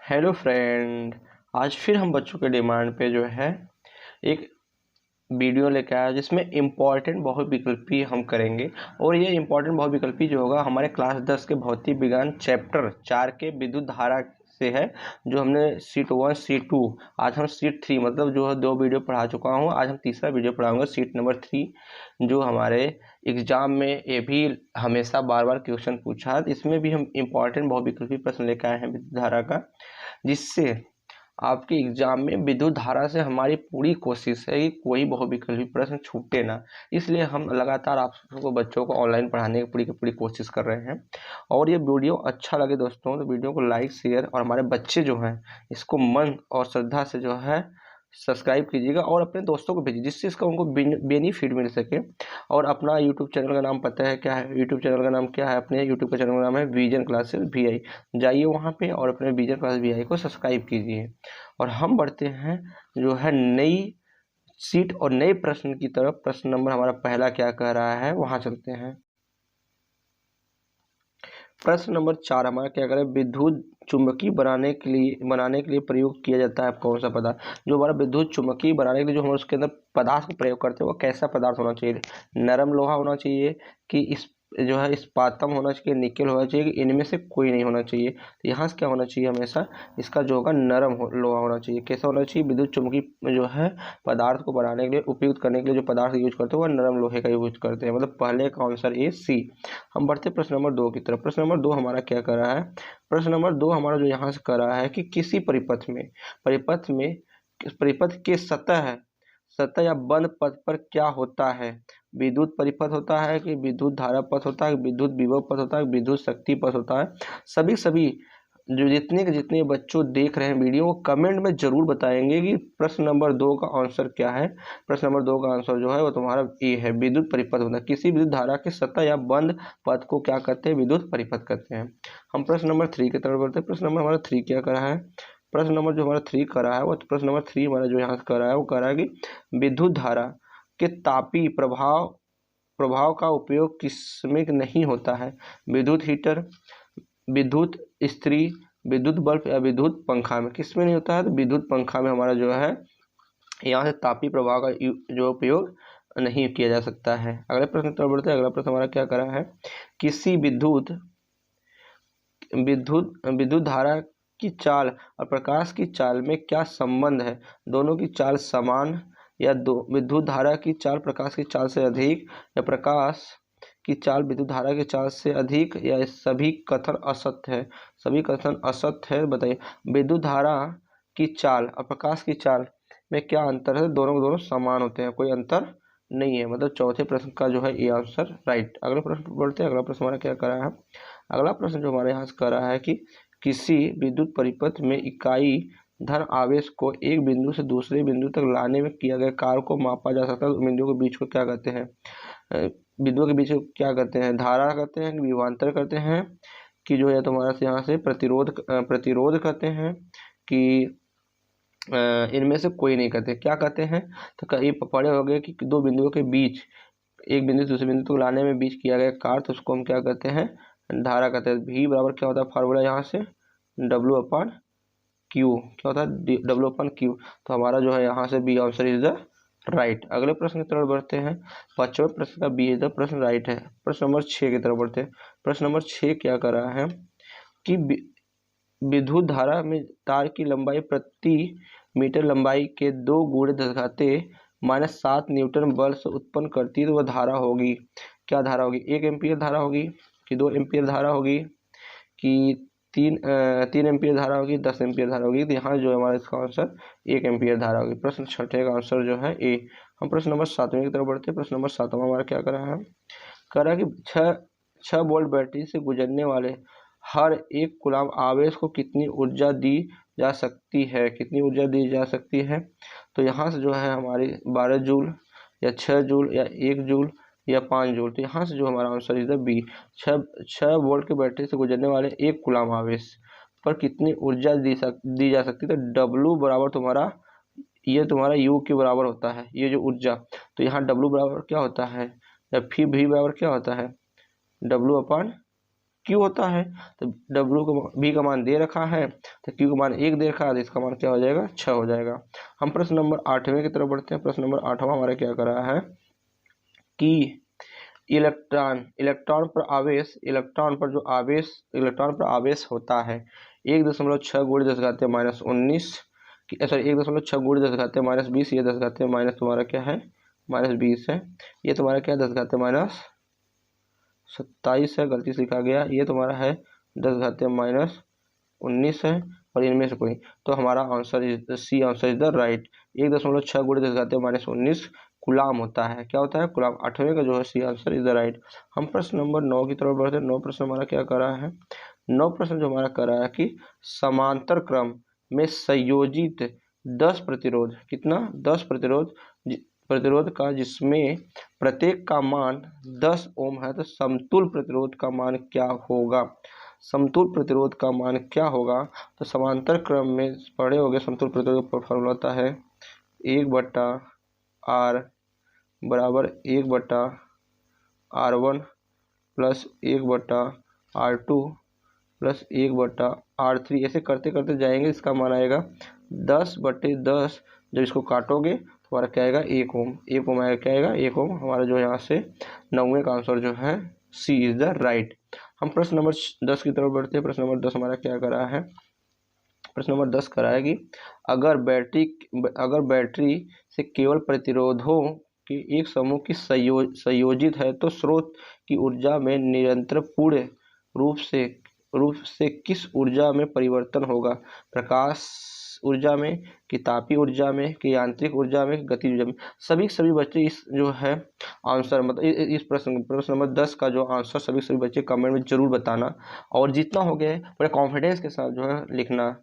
Hello friend. आज फिर हम बच्चों के डिमांड पे जो है एक वीडियो लेकर आया जिसमें इम्पॉर्टेंट बहुविकल्पी हम करेंगे। और ये इम्पॉर्टेंट बहुविकल्पी जो होगा हमारे क्लास 10 के भौतिक विज्ञान चैप्टर 4 के विद्युत धारा से है, जो हमने सीट 1 सीट 2, आज हम सीट 3 मतलब जो है 2 वीडियो पढ़ा चुका हूँ। आज हम तीसरा वीडियो पढ़ाऊंगा सीट नंबर 3, जो हमारे एग्जाम में ये भी हमेशा बार बार क्वेश्चन पूछा। इसमें भी हम इम्पॉर्टेंट बहुविकल्पी प्रश्न लेकर आए हैं विद्युत धारा का, जिससे आपके एग्जाम में विद्युत धारा से हमारी पूरी कोशिश है कि कोई बहुविकल्पी प्रश्न छूटे ना। इसलिए हम लगातार आप सबको बच्चों को ऑनलाइन पढ़ाने की पूरी कोशिश कर रहे हैं। और ये वीडियो अच्छा लगे दोस्तों तो वीडियो को लाइक शेयर और हमारे बच्चे जो हैं इसको मन और श्रद्धा से जो है सब्सक्राइब कीजिएगा और अपने दोस्तों को भेजिए, जिससे इसका उनको बेनिफिट मिल सके। और अपना यूट्यूब चैनल का नाम पता है क्या है? यूट्यूब चैनल का नाम क्या है? अपने यूट्यूब का चैनल का नाम है विजन क्लासेस VI। जाइए वहाँ पे और अपने विजन क्लासेस VI को सब्सक्राइब कीजिए। और हम बढ़ते हैं जो है नई सीट और नए प्रश्न की तरफ। प्रश्न नंबर हमारा पहला क्या कह रहा है, वहाँ चलते हैं। प्रश्न नंबर 4 हमारा क्या करें, विद्युत चुंबकीय बनाने के लिए प्रयोग किया जाता है कौन सा पदार्थ? जो हमारा विद्युत चुंबकीय बनाने के लिए जो हम उसके अंदर पदार्थ को प्रयोग करते हैं वो कैसा पदार्थ होना चाहिए? नरम लोहा होना चाहिए कि इस जो है इस्पातम होना चाहिए, निकेल होना चाहिए, कि इनमें से कोई नहीं होना चाहिए? तो यहाँ से क्या होना चाहिए, हमेशा इसका जो होगा नरम लोहा होना चाहिए। कैसा होना चाहिए? विद्युत चुंबकीय जो है पदार्थ को बनाने के लिए उपयुक्त करने के लिए जो पदार्थ यूज करते हैं वो नरम लोहे का यूज करते हैं। मतलब पहले का आंसर ए सी। हम बढ़ते प्रश्न नंबर 2 की तरफ। प्रश्न नंबर 2 हमारा क्या कर रहा है? प्रश्न नंबर 2 हमारा जो यहाँ से कर रहा है कि किसी परिपथ के सतह या बंद पथ पर क्या होता है? विद्युत परिपथ होता है कि विद्युत धारा पथ होता है, विद्युत विभव पथ होता है, विद्युत शक्ति पथ होता है? सभी जो जितने बच्चों देख रहे हैं वीडियो को कमेंट में जरूर बताएंगे कि प्रश्न नंबर 2 का आंसर क्या है। प्रश्न नंबर 2 का आंसर जो है वो तुम्हारा ए है, विद्युत परिपथ होता है। किसी विद्युत धारा के सतह या बंद पथ को क्या कहते हैं? विद्युत परिपथ कहते हैं। हम प्रश्न नंबर 3 की तरफ बढ़ते हैं। प्रश्न नंबर हमारा 3 क्या कर रहा है? प्रश्न नंबर जो हमारा 3 कर रहा है वो प्रश्न नंबर 3 हमारा जो यहाँ से कर रहा है वो कर रहा है कि विद्युत धारा के तापीय प्रभाव का उपयोग किसमें नहीं होता है? विद्युत हीटर, विद्युत इस्त्री, विद्युत बल्ब या विद्युत पंखा में? किसमें नहीं होता है? तो विद्युत पंखा में हमारा जो है यहाँ से तापीय प्रभाव का जो उपयोग नहीं किया जा सकता है। अगले प्रश्न की तरफ बढ़ते हैं। अगला प्रश्न हमारा क्या कर रहा है? किसी विद्युत धारा की चाल और प्रकाश की चाल में क्या संबंध है? दोनों की चाल समान, या विद्युत धारा की चाल प्रकाश की चाल से अधिक, या प्रकाश की चाल विद्युत धारा की चाल से अधिक, या सभी कथन असत्य है? सभी कथन असत्य है। बताइए, विद्युत धारा की चाल और प्रकाश की चाल में क्या अंतर है? दोनों समान होते हैं, कोई अंतर नहीं है। मतलब चौथे प्रश्न का जो है ये आंसर राइट। अगले प्रश्न बढ़ते हैं। अगला प्रश्न हमारा क्या कर रहा है? अगला प्रश्न जो हमारे यहाँ से कर रहा है कि किसी विद्युत परिपथ में इकाई धन आवेश को एक बिंदु से दूसरे बिंदु तक लाने में किया गया कार्य को मापा जा सकता है। बिंदुओं के बीच को क्या कहते हैं? बिंदुओं के बीच को क्या कहते हैं? धारा कहते हैं, विभवांतर कहते हैं, कि जो है तुम्हारा से यहाँ से प्रतिरोध कहते हैं, कि इनमें से कोई नहीं कहते? क्या कहते हैं? तो कई पढ़े हो गए कि दो बिंदुओं के बीच, एक बिंदु से दूसरे बिंदु तक लाने में बीच किया गया कार्य, तो उसको हम क्या कहते हैं? धारा कहते हैं। V बराबर क्या होता है फार्मूला यहाँ से? W/Q। क्या होता है? W/Q। तो हमारा जो है यहाँ से B answer is the right. अगले प्रश्न की तरफ बढ़ते हैं। 5वें प्रश्न का बी इज द प्रश्न राइट है। प्रश्न नंबर 6 की तरफ बढ़ते हैं। प्रश्न नंबर 6 क्या कर रहा है कि विद्युत धारा में तार की लंबाई प्रति मीटर लंबाई के 2 गुणे घाते -7 न्यूटन बल से उत्पन्न करती है, तो वह धारा होगी। क्या धारा होगी? 1 एम्पीयर धारा होगी, कि 2 एम्पीयर धारा होगी, कि 3 एम्पीयर धारा होगी, 10 एम्पीयर धारा होगी? तो यहाँ जो है हमारा इसका आंसर 1 एम्पीयर धारा होगी। प्रश्न 6 का आंसर जो है ए। हम प्रश्न नंबर 7वें की तरफ बढ़ते हैं। प्रश्न नंबर 7वां हमारा क्या कर रहा है? कर रहा है कि 6 वोल्ट बैटरी से गुजरने वाले हर 1 कूलम आवेश को कितनी ऊर्जा दी जा सकती है? कितनी ऊर्जा दी जा सकती है? तो यहाँ से जो है हमारी 12 जूल, या 6 जूल, या 1 जूल, या 5 जूल? तो यहाँ से जो हमारा answer is the B. 6 volt की बैटरी से गुजरने वाले 1 कूलम आवेश पर कितनी ऊर्जा दी जा सकती है? तो W बराबर तुम्हारा, ये तुम्हारा U के बराबर होता है, ये जो ऊर्जा। तो यहाँ W बराबर क्या होता है, या फिर V बराबर क्या होता है? W/Q क्यू होता है, तो डब्ल्यू को भी का मान दे रखा है, तो क्यू का मान 1 दे रखा है, तो इसका मान क्या हो जाएगा 6 हो जाएगा। हम प्रश्न नंबर 8वें की तरफ बढ़ते हैं। प्रश्न नंबर 8वां हमारा क्या कर रहा है कि इलेक्ट्रॉन पर आवेश होता है 1.6 गुणित 10 घाते माइनस 19, सॉरी 1.6 गुणित 10 घाते माइनस 20, ये 10 घाते माइनस तुम्हारा क्या है माइनस 20 है, ये तुम्हारा क्या 10 घाते माइनस 27 है, गलती से लिखा गया, ये तुम्हारा है 10 घाते माइनस 19 है, और इनमें से कोई, तो हमारा answer C answer is the right. 1.6 गुणित 10 घाते माइनस 19 कुलाम होता है। क्या होता है? कुलाम। 8वें का जो है C answer is the right. हम प्रश्न नंबर 9 की तरफ बढ़ते हैं। 9 प्रश्न हमारा क्या कर रहा है? 9 प्रश्न जो हमारा कर रहा है कि समांतर क्रम में संयोजित 10 प्रतिरोध, कितना 10 प्रतिरोध का जिसमें प्रत्येक का मान 10 ओम है, तो समतुल प्रतिरोध का मान क्या होगा? समतुल प्रतिरोध का मान क्या होगा? तो समांतर क्रम में पढ़े होंगे समतुल प्रतिरोध का फॉर्मूला होता है 1/R बराबर 1/R1 plus 1/R2 plus 1/R3, ऐसे करते करते जाएंगे, इसका मान आएगा 10/10। जब इसको काटोगे तो हमारा क्या आएगा 1 ओम, 1 ओम आएगा, क्या आएगा 1 ओम। हमारा जो यहाँ से 9वें का आंसर जो है सी इज द राइट। हम प्रश्न नंबर 10 की तरफ बढ़ते हैं। प्रश्न नंबर 10 हमारा क्या करा है? प्रश्न नंबर 10 कराया कि अगर बैटरी से केवल प्रतिरोधों के एक समूह की संयोजित है, तो स्रोत की ऊर्जा में निरंतर पूर्ण रूप से किस ऊर्जा में परिवर्तन होगा? प्रकाश ऊर्जा में, कि तापीय ऊर्जा में, कि यांत्रिक ऊर्जा में, गतिज ऊर्जा में? सभी बच्चे इस जो है आंसर, मतलब इस प्रश्न नंबर 10 का जो आंसर सभी बच्चे कमेंट में जरूर बताना, और जितना हो गया बड़े कॉन्फिडेंस के साथ जो है लिखना।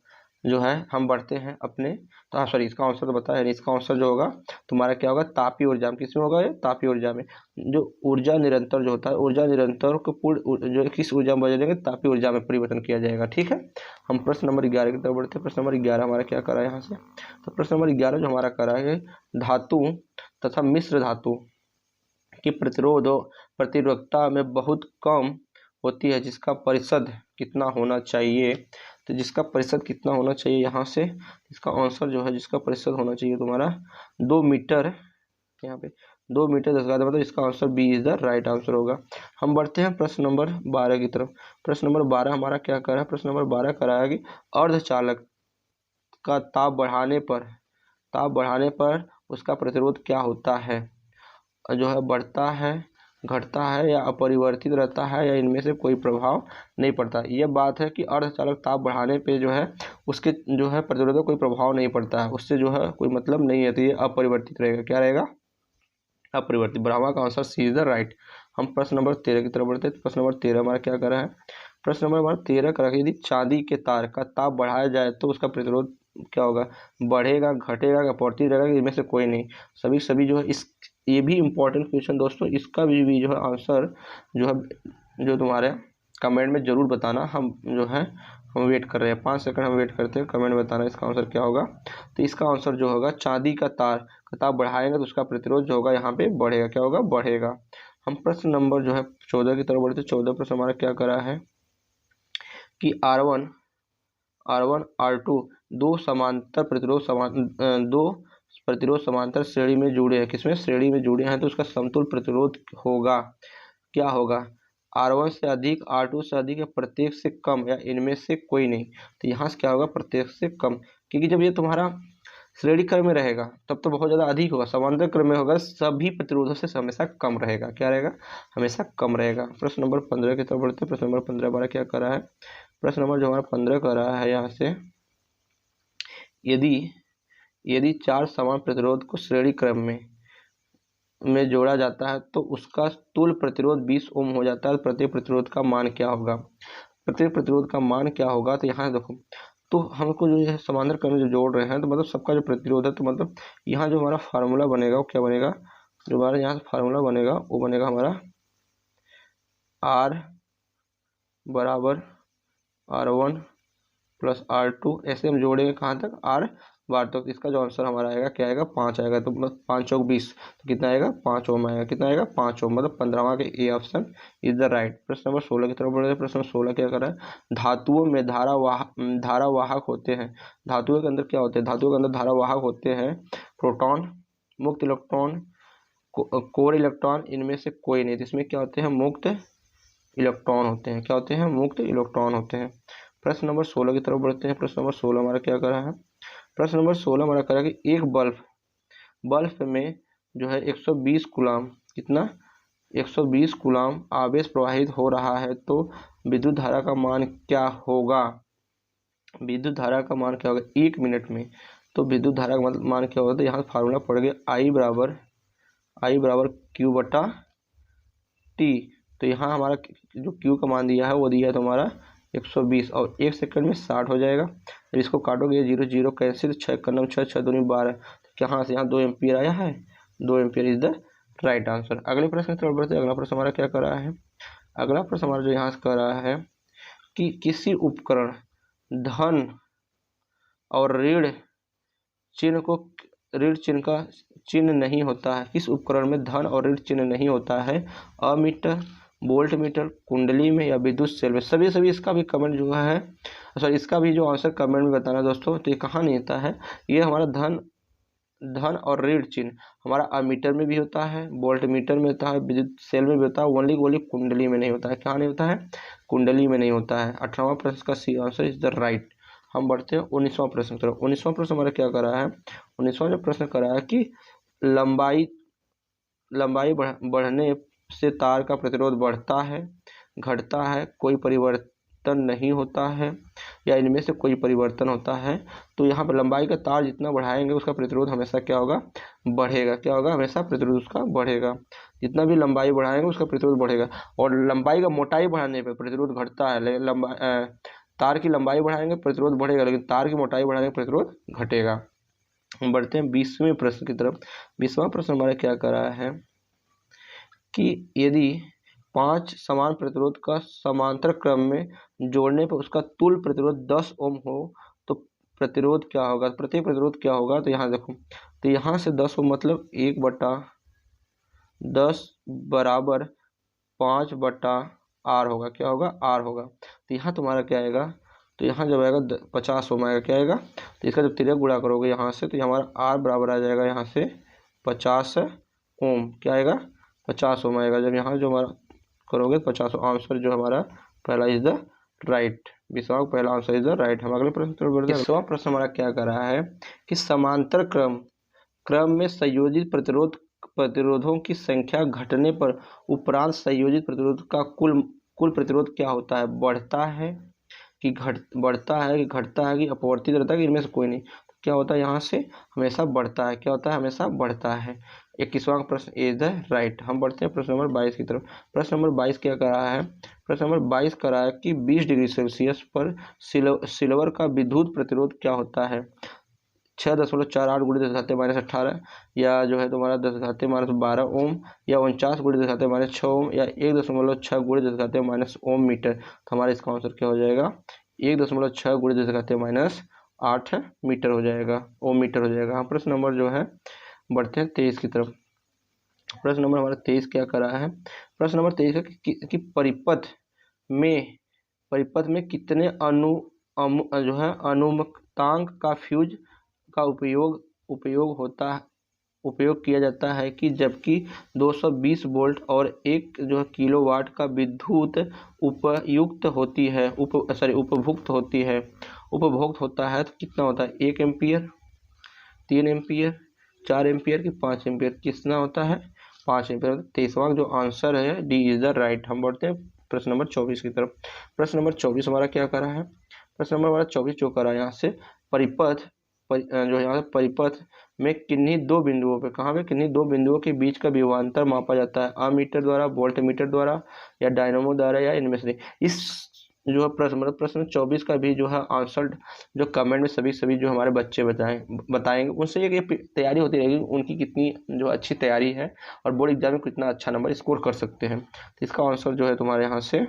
जो है हम बढ़ते हैं अपने, तो हाँ सॉरी, इसका आंसर तो बताया नहीं। इसका आंसर जो होगा तुम्हारा क्या होगा? तापीय ऊर्जा में। किसमें होगा ये? तापीय ऊर्जा में। जो ऊर्जा निरंतर जो होता है, ऊर्जा निरंतर को पूर्ण जो किस ऊर्जा में बदलेंगे? तापीय ऊर्जा में परिवर्तन किया जाएगा। ठीक है, हम प्रश्न नंबर 11 की तरफ बढ़ते हैं। प्रश्न नंबर 11 हमारा क्या करा है यहाँ से? तो प्रश्न नंबर 11 जो हमारा करा है, धातु तथा मिश्र धातु की प्रतिरोधकता में बहुत कम होती है, जिसका परिशुद्ध कितना होना चाहिए? तो जिसका परिशुद्ध कितना होना चाहिए यहाँ से, इसका आंसर जो है जिसका परिशुद्ध होना चाहिए तुम्हारा 2 मीटर, यहाँ पे 2 मीटर 10 घात, मतलब इसका answer B is the right answer होगा। हम बढ़ते हैं प्रश्न नंबर 12 की तरफ। प्रश्न नंबर 12 हमारा क्या करा है? प्रश्न नंबर 12 कराया कि अर्धचालक का ताप बढ़ाने पर उसका प्रतिरोध क्या होता है? जो है बढ़ता है, घटता है, या अपरिवर्तित रहता है, या इनमें से कोई प्रभाव नहीं पड़ता? यह बात है कि अर्धचालक ताप बढ़ाने पे जो है उसके जो है प्रतिरोध कोई प्रभाव नहीं पड़ता है, उससे जो है कोई मतलब नहीं है, तो ये अपरिवर्तित रहेगा। क्या रहेगा? अपरिवर्तित। ब्राह्मण का answer C is the right. हम प्रश्न नंबर 13 की तरफ बढ़ते हैं। प्रश्न नंबर 13 हमारा क्या करा है? प्रश्न नंबर हमारा 13 करा कि यदि चांदी के तार का ताप बढ़ाया जाए तो उसका प्रतिरोध क्या होगा? बढ़ेगा, घटेगा, या अपरिवर्तित रहेगा? इनमें से कोई नहीं। सभी जो है इस, ये भी इम्पोर्टेंट क्वेश्चन दोस्तों, इसका भी जो है आंसर जो है जो तुम्हारे कमेंट में जरूर बताना। हम जो है हम वेट कर रहे हैं, 5 सेकंड हम वेट करते हैं, कमेंट में बताना इसका आंसर क्या होगा। तो इसका आंसर जो होगा, चांदी का तार का ताप बढ़ाएंगे तो उसका प्रतिरोध जो होगा यहाँ पे बढ़ेगा। क्या होगा? बढ़ेगा। हम प्रश्न नंबर जो है 14 की तरफ बढ़ते। 14 प्रश्न हमारा क्या करा है कि R1 R2 दो प्रतिरोध समांतर श्रेणी में जुड़े हैं। किसमें? श्रेणी में जुड़े हैं, तो उसका समतुल प्रतिरोध होगा, क्या होगा? R1 से अधिक, R2 से अधिक, या प्रत्येक से कम, या इनमें से कोई नहीं? तो यहाँ से क्या होगा? प्रत्येक से कम, क्योंकि जब ये तुम्हारा श्रेणी क्रम में रहेगा तब तो बहुत ज़्यादा अधिक होगा, समांतर क्रम में होगा सभी प्रतिरोधों से हमेशा कम रहेगा। क्या रहेगा? हमेशा कम रहेगा। प्रश्न नंबर 15 की तरफ बढ़ते हैं। प्रश्न नंबर 15 हमारा क्या करा है? प्रश्न नंबर जो हमारा 15 कर रहा है यहाँ से, यदि 4 समान प्रतिरोध को श्रेणी क्रम में जोड़ा जाता है तो उसका तुल्य प्रतिरोध 20 ओम हो जाता है। प्रत्येक प्रतिरोध का मान क्या होगा? प्रत्येक प्रतिरोध का मान क्या होगा? तो यहाँ देखो, तो हमको जो है समांतर क्रम में जो जोड़ रहे हैं, तो मतलब सबका जो प्रतिरोध है, तो मतलब यहाँ जो हमारा फार्मूला बनेगा वो क्या बनेगा? जो हमारा यहाँ से फार्मूला बनेगा वो बनेगा हमारा R बराबर R1 प्लस R2, ऐसे हम जोड़ेंगे कहाँ तक, R बार तक। तो इसका जो आंसर हमारा आएगा क्या आएगा, 5 आएगा। तो 5 चौक 20, तो कितना आएगा, 5 ओम आएगा। कितना आएगा, 5 ओम, मतलब 15वां के A option is the right. प्रश्न नंबर 16 की तरफ बढ़ रहे हैं। प्रश्न नंबर 16 क्या कर रहा है, धातुओं में धारावाहक होते हैं। धातुओं के अंदर क्या होते हैं, धातुओं के अंदर धारावाहक होते हैं प्रोटॉन, मुक्त इलेक्ट्रॉन, कोर इलेक्ट्रॉन, इनमें से कोई नहीं। तो इसमें क्या होते हैं, मुक्त इलेक्ट्रॉन होते हैं। क्या होते हैं, मुक्त इलेक्ट्रॉन होते हैं। प्रश्न नंबर 16 की तरफ बढ़ते हैं। प्रश्न नंबर 16 हमारा क्या कर रहा है, प्रश्न नंबर 16 हमारा कह रहा है कि एक बल्ब में जो है 120 कूलाम, कितना, 120 कूलाम आवेश प्रवाहित हो रहा है, तो विद्युत धारा का मान क्या होगा। विद्युत धारा का मान क्या होगा 1 मिनट में। तो विद्युत धारा का मान क्या होगा, तो यहाँ फार्मूला पड़ गया I बराबर Q बटा T। तो यहाँ हमारा जो Q का मान दिया है वो दिया है तुम्हारा 120, और 1 सेकंड में 60 हो जाएगा। जब इसको काटोगे 0 0 कैंसिल, 6 का 9 6 6 दूनी 12, तो यहाँ से यहाँ 2 एम्पियर आया है। 2 ampere is the right answer. अगले प्रश्न की तरफ बढ़ते हैं। अगला प्रश्न हमारा क्या कर रहा है, अगला प्रश्न हमारा जो यहाँ से कर रहा है कि किसी उपकरण धन और ऋण चिन्ह का चिन्ह नहीं होता है। किस उपकरण में धन और ऋण चिन्ह नहीं होता है, अमीटर, वोल्ट मीटर, कुंडली में या विद्युत सेल में। सभी इसका भी कमेंट जो है, सॉरी इसका भी जो आंसर कमेंट में बताना दोस्तों। तो ये कहाँ नहीं होता है, ये हमारा धन और ऋण चिन्ह हमारा अमीटर में भी होता है, वोल्ट मीटर में होता है, विद्युत सेल में भी होता है, ओनली कुंडली में नहीं होता है। कहाँ नहीं होता है, कुंडली में नहीं होता है। 18वां प्रश्न का C answer is the right. हम बढ़ते हैं 19वां प्रश्न की तरफ। 19वां प्रश्न हमारा क्या कर रहा है, 19वां जो प्रश्न कर रहा है कि लंबाई बढ़ने से तार का प्रतिरोध बढ़ता है, घटता है, कोई परिवर्तन नहीं होता है, या इनमें से कोई परिवर्तन होता है। तो यहाँ पर लंबाई का तार जितना बढ़ाएंगे उसका प्रतिरोध हमेशा क्या होगा, बढ़ेगा। क्या होगा, हमेशा प्रतिरोध उसका बढ़ेगा। जितना भी लंबाई बढ़ाएंगे उसका प्रतिरोध बढ़ेगा। और लंबाई का मोटाई बढ़ाने पर प्रतिरोध घटता है, लेकिन तार की लंबाई बढ़ाएंगे प्रतिरोध बढ़ेगा, लेकिन तार की मोटाई बढ़ाने पर प्रतिरोध घटेगा। हम बढ़ते हैं 20वें प्रश्न की तरफ। 20वां प्रश्न हमारा क्या कर रहा है कि यदि 5 समान प्रतिरोध का समांतर क्रम में जोड़ने पर उसका तुल्य प्रतिरोध 10 ओम हो, तो प्रतिरोध क्या होगा, प्रति प्रतिरोध क्या होगा। तो यहाँ देखो, तो यहाँ से 10 ओम मतलब 1/10 बराबर 5/R होगा। क्या होगा, R होगा। तो यहाँ तुम्हारा क्या आएगा, तो यहाँ जब आएगा 50 ओम आएगा। क्या आएगा, तो इसका जब तिरक गुणा करोगे यहाँ से, तो हमारा R बराबर आ जाएगा यहाँ से 50 ओम। क्या आएगा, 50 ओम आएगा। जब यहाँ जो हमारा करोगे 50 आंसर जो हमारा पहला इज द राइट। 20वां पहला आंसर इज द राइट। हम अगले प्रश्न की तरफ बढ़ते हैं। 20वां प्रश्न हमारा क्या कर रहा है कि समांतर क्रम में संयोजित प्रतिरोधों की संख्या घटने पर उपरांत संयोजित प्रतिरोध का कुल प्रतिरोध क्या होता है, बढ़ता है कि बढ़ता है कि घटता है कि अपवर्तित रहता है कि इनमें से कोई नहीं। तो क्या होता है, यहाँ से हमेशा बढ़ता है। क्या होता है, हमेशा बढ़ता है। 21वां प्रश्न इज द राइट। हम बढ़ते हैं प्रश्न नंबर 22 की तरफ। प्रश्न नंबर 22 क्या कर रहा है, प्रश्न नंबर 22 कर रहा है कि 20 डिग्री सेल्सियस पर सिल्वर का विद्युत प्रतिरोध क्या होता है, 6.48 गुणित 10⁻18, या जो है तुम्हारा 10⁻12 ओम, या 49 गुणित 10⁻6 ओम, या 1.6 गुणित 10⁻- ओम मीटर। तो हमारा इसका आंसर क्या हो जाएगा, 1.6 गुणित 10⁻8 मीटर हो जाएगा, ओम मीटर हो जाएगा। हम प्रश्न नंबर जो है बढ़ते हैं 23 की तरफ। प्रश्न नंबर हमारा 23 क्या कर रहा है, प्रश्न नंबर 23 है कि परिपथ में कितने जो है अनुमतांक का फ्यूज का उपयोग किया जाता है कि जबकि 220 वोल्ट और 1 जो है किलोवाट का विद्युत उपभुक्त होता है। तो कितना होता है, 1 एम्पियर, 3 एम्पियर, 4 एम्पियर की 5 एम्पियर। कितना होता है, 5 एम्पियर। 23वां जो आंसर है डी इज द राइट। हम बढ़ते हैं प्रश्न नंबर 24 की तरफ। प्रश्न नंबर 24 हमारा क्या कर रहा है, प्रश्न नंबर हमारा 24 जो कर रहा है यहाँ से परिपथ में किन्हीं दो बिंदुओं पे, कहाँ पे, किन्हीं दो बिंदुओं के बीच का विभवांतर मापा जाता है, अमीटर द्वारा, वोल्ट मीटर द्वारा, या डायनामो द्वारा, या इनमें से। इस जो है प्रश्न 24 का भी जो है आंसर जो कमेंट में सभी जो हमारे बच्चे बताएंगे उनसे ये तैयारी होती रहेगी, उनकी कितनी जो अच्छी तैयारी है और बोर्ड एग्जाम में कितना अच्छा नंबर स्कोर कर सकते हैं। तो इसका आंसर जो है तुम्हारे यहाँ से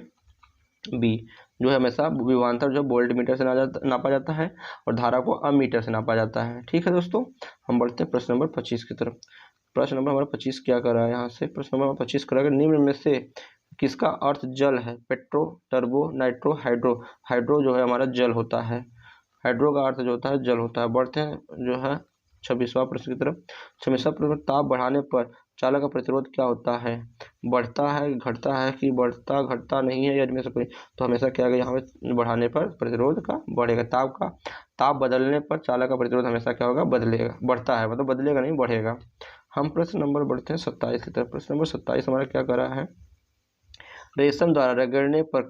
बी, जो है हमेशा विभवांतर जो वोल्ट मीटर से नापा जाता है और धारा को अमीटर से नापा जाता है। ठीक है दोस्तों, हम बढ़ते हैं प्रश्न नंबर 25 की तरफ। प्रश्न नंबर हमारा 25 क्या कर रहा है यहाँ से, प्रश्न नंबर 25 कर रहा है निम्न में से किसका अर्थ जल है? Petro, turbo, nitro, hydro. Hydro जो है हमारा जल होता है, हाइड्रो का अर्थ जो होता है जल होता है। बढ़ते हैं जो है 26वां प्रश्न की तरफ। 26वां प्रश्न, ताप बढ़ाने पर चालक का प्रतिरोध क्या होता है? बढ़ता है, घटता है कि बढ़ता घटता नहीं है, या इनमें से कोई? तो हमेशा क्या है यहाँ पे बढ़ाने पर प्रतिरोध का बढ़ेगा। ताप बदलने पर चालक का प्रतिरोध हमेशा क्या होगा? बदलेगा, बढ़ता है, मतलब बदलेगा नहीं, बढ़ेगा। हम प्रश्न नंबर बढ़ते हैं 27 की तरफ। प्रश्न नंबर 27 हमारा क्या कर रहा है? रेशम द्वारा रगड़ने पर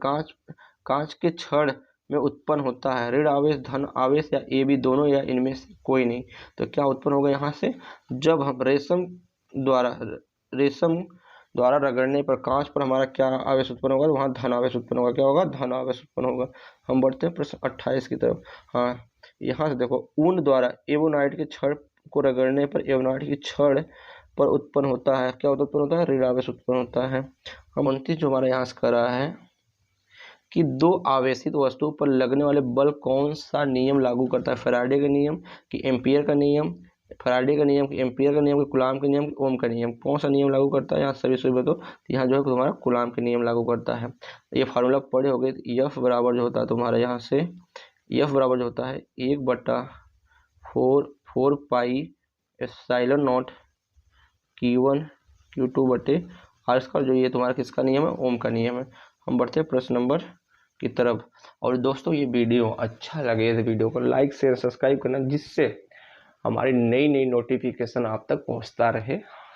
कांच के छड़ में उत्पन्न होता है ऋण आवेश, धन आवेश, या ए बी दोनों, या इनमें से कोई नहीं। तो क्या उत्पन्न होगा यहाँ से? जब हम रेशम द्वारा रगड़ने पर कांच पर हमारा क्या आवेश उत्पन्न होगा? वहाँ धन आवेश उत्पन्न होगा। क्या होगा? धन आवेश उत्पन्न होगा। हम बढ़ते हैं प्रश्न 28 की तरफ। हाँ, यहाँ से देखो, ऊन द्वारा एवोनाइट के छड़ को रगड़ने पर एवोनाइट की छड़ पर उत्पन्न होता है, क्या उत्पन्न होता है? ऋण आवेश उत्पन्न होता है। हम 29 जो हमारा यहाँ से कर रहा है कि दो आवेशित वस्तु पर लगने वाले बल कौन सा नियम लागू करता है? फैराडे का नियम कि एम्पियर का नियम? फैराडे का नियम कि एम्पियर का नियम कि कूलाम का नियम कि ओम का नियम? कौन सा नियम लागू करता है? यहाँ सभी बताओ। यहाँ जो है तुम्हारा कूलाम के नियम लागू करता है। ये फार्मूला पढ़े हो गए। एफ बराबर जो होता है तुम्हारा यहाँ से, एफ बराबर जो होता है 1/4 pi epsilon not Q1 Q2 बटे आर स्क्वायर, जो ये तुम्हारा किसका नियम है? ओम का नियम है। हम बढ़ते हैं प्रश्न नंबर की तरफ। और दोस्तों ये वीडियो अच्छा लगे इस वीडियो को लाइक शेयर सब्सक्राइब करना, जिससे हमारी नई नई नोटिफिकेशन आप तक पहुंचता रहे।